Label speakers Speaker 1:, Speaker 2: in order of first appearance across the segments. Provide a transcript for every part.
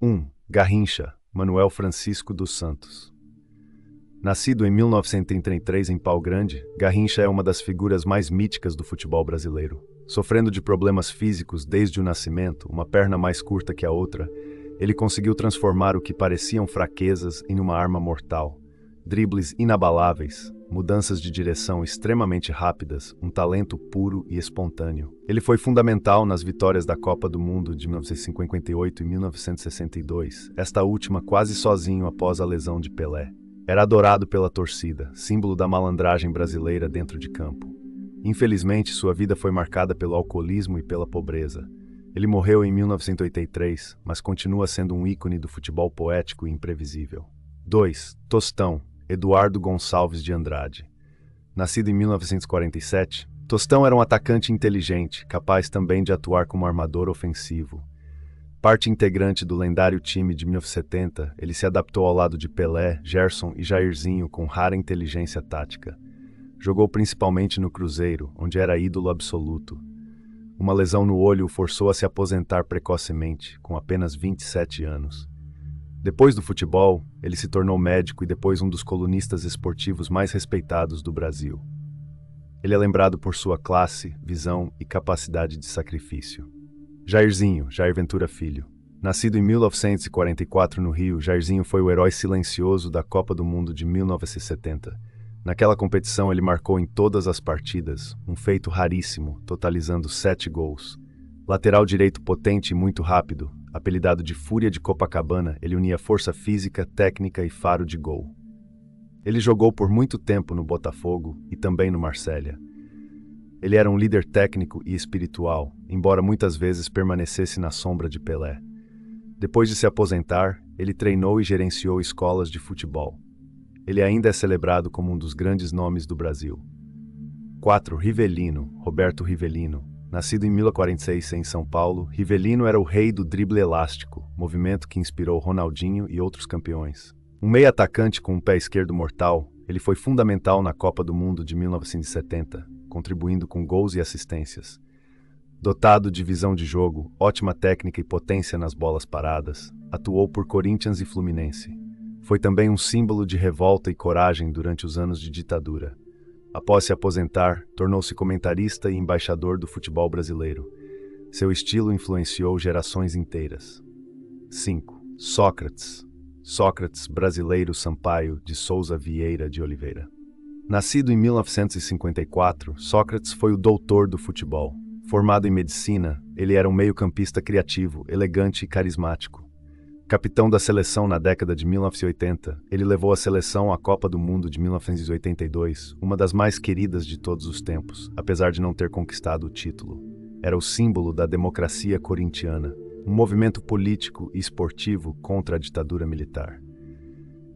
Speaker 1: 1. Garrincha, Manuel Francisco dos Santos. Nascido em 1933 em Pau Grande, Garrincha é uma das figuras mais míticas do futebol brasileiro. Sofrendo de problemas físicos desde o nascimento, uma perna mais curta que a outra, ele conseguiu transformar o que pareciam fraquezas em uma arma mortal. Dribles inabaláveis, mudanças de direção extremamente rápidas, um talento puro e espontâneo. Ele foi fundamental nas vitórias da Copa do Mundo de 1958 e 1962, esta última quase sozinho após a lesão de Pelé. Era adorado pela torcida, símbolo da malandragem brasileira dentro de campo. Infelizmente, sua vida foi marcada pelo alcoolismo e pela pobreza. Ele morreu em 1983, mas continua sendo um ícone do futebol poético e imprevisível. 2. Tostão, Eduardo Gonçalves de Andrade. Nascido em 1947, Tostão era um atacante inteligente, capaz também de atuar como armador ofensivo. Parte integrante do lendário time de 1970, ele se adaptou ao lado de Pelé, Gerson e Jairzinho com rara inteligência tática. Jogou principalmente no Cruzeiro, onde era ídolo absoluto. Uma lesão no olho o forçou a se aposentar precocemente, com apenas 27 anos. Depois do futebol, ele se tornou médico e depois um dos colunistas esportivos mais respeitados do Brasil. Ele é lembrado por sua classe, visão e capacidade de sacrifício. Jairzinho, Jair Ventura Filho. Nascido em 1944 no Rio, Jairzinho foi o herói silencioso da Copa do Mundo de 1970. Naquela competição ele marcou em todas as partidas, um feito raríssimo, totalizando 7 gols. Lateral direito potente e muito rápido, apelidado de Fúria de Copacabana, ele unia força física, técnica e faro de gol. Ele jogou por muito tempo no Botafogo e também no Marsella. Ele era um líder técnico e espiritual, embora muitas vezes permanecesse na sombra de Pelé. Depois de se aposentar, ele treinou e gerenciou escolas de futebol. Ele ainda é celebrado como um dos grandes nomes do Brasil. 4. Rivellino, Roberto Rivellino. Nascido em 1946 em São Paulo, Rivellino era o rei do drible elástico, movimento que inspirou Ronaldinho e outros campeões. Um meio-atacante com um pé esquerdo mortal, ele foi fundamental na Copa do Mundo de 1970, contribuindo com gols e assistências. Dotado de visão de jogo, ótima técnica e potência nas bolas paradas, atuou por Corinthians e Fluminense. Foi também um símbolo de revolta e coragem durante os anos de ditadura. Após se aposentar, tornou-se comentarista e embaixador do futebol brasileiro. Seu estilo influenciou gerações inteiras. 5. Sócrates. Sócrates Brasileiro Sampaio de Souza Vieira de Oliveira. Nascido em 1954, Sócrates foi o doutor do futebol. Formado em medicina, ele era um meio-campista criativo, elegante e carismático. Capitão da seleção na década de 1980, ele levou a seleção à Copa do Mundo de 1982, uma das mais queridas de todos os tempos, apesar de não ter conquistado o título. Era o símbolo da democracia corintiana, um movimento político e esportivo contra a ditadura militar.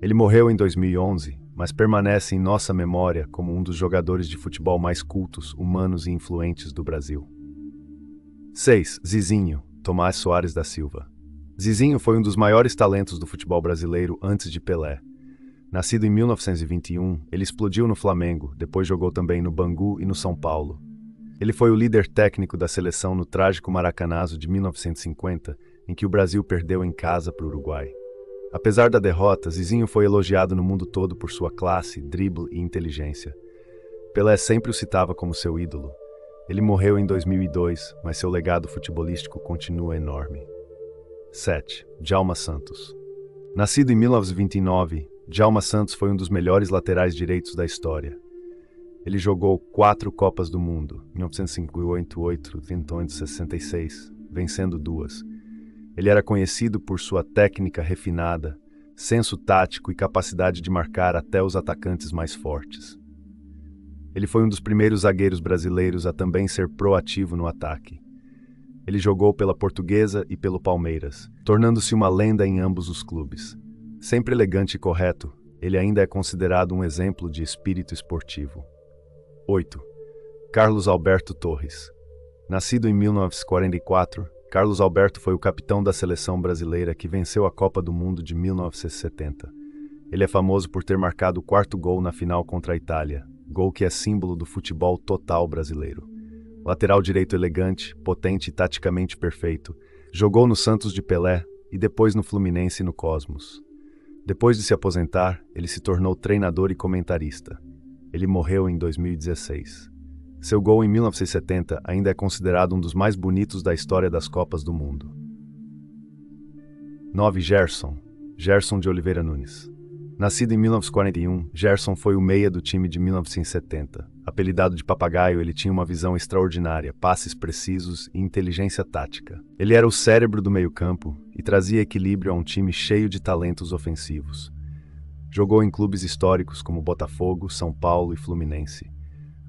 Speaker 1: Ele morreu em 2011, mas permanece em nossa memória como um dos jogadores de futebol mais cultos, humanos e influentes do Brasil. 6. Zizinho, Tomás Soares da Silva. Zizinho foi um dos maiores talentos do futebol brasileiro antes de Pelé. Nascido em 1921, ele explodiu no Flamengo, depois jogou também no Bangu e no São Paulo. Ele foi o líder técnico da seleção no trágico Maracanazo de 1950, em que o Brasil perdeu em casa para o Uruguai. Apesar da derrota, Zizinho foi elogiado no mundo todo por sua classe, drible e inteligência. Pelé sempre o citava como seu ídolo. Ele morreu em 2002, mas seu legado futebolístico continua enorme. 7. Djalma Santos. Nascido em 1929, Djalma Santos foi um dos melhores laterais direitos da história. Ele jogou 4 Copas do Mundo, 1958, 1966, vencendo 2. Ele era conhecido por sua técnica refinada, senso tático e capacidade de marcar até os atacantes mais fortes. Ele foi um dos primeiros zagueiros brasileiros a também ser proativo no ataque. Ele jogou pela Portuguesa e pelo Palmeiras, tornando-se uma lenda em ambos os clubes. Sempre elegante e correto, ele ainda é considerado um exemplo de espírito esportivo. 8. Carlos Alberto Torres. Nascido em 1944, Carlos Alberto foi o capitão da seleção brasileira que venceu a Copa do Mundo de 1970. Ele é famoso por ter marcado o 4º gol na final contra a Itália, gol que é símbolo do futebol total brasileiro. Lateral direito elegante, potente e taticamente perfeito. Jogou no Santos de Pelé, e depois no Fluminense e no Cosmos. Depois de se aposentar, ele se tornou treinador e comentarista. Ele morreu em 2016. Seu gol em 1970 ainda é considerado um dos mais bonitos da história das Copas do Mundo. 9. Gerson de Oliveira Nunes. Nascido em 1941, Gerson foi o meia do time de 1970. Apelidado de papagaio, ele tinha uma visão extraordinária, passes precisos e inteligência tática. Ele era o cérebro do meio-campo e trazia equilíbrio a um time cheio de talentos ofensivos. Jogou em clubes históricos como Botafogo, São Paulo e Fluminense.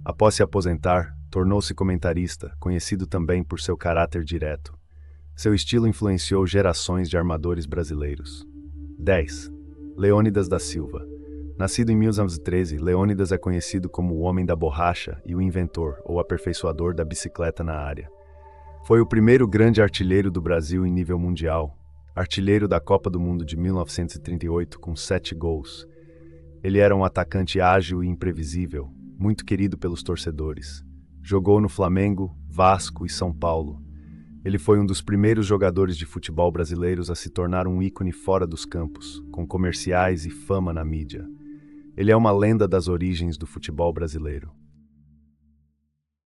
Speaker 1: Após se aposentar, tornou-se comentarista, conhecido também por seu caráter direto. Seu estilo influenciou gerações de armadores brasileiros. 10. Leônidas da Silva. Nascido em 1913, Leônidas é conhecido como o homem da borracha e o inventor ou aperfeiçoador da bicicleta na área. Foi o primeiro grande artilheiro do Brasil em nível mundial, artilheiro da Copa do Mundo de 1938 com 7 gols. Ele era um atacante ágil e imprevisível, muito querido pelos torcedores. Jogou no Flamengo, Vasco e São Paulo. Ele foi um dos primeiros jogadores de futebol brasileiros a se tornar um ícone fora dos campos, com comerciais e fama na mídia. Ele é uma lenda das origens do futebol brasileiro.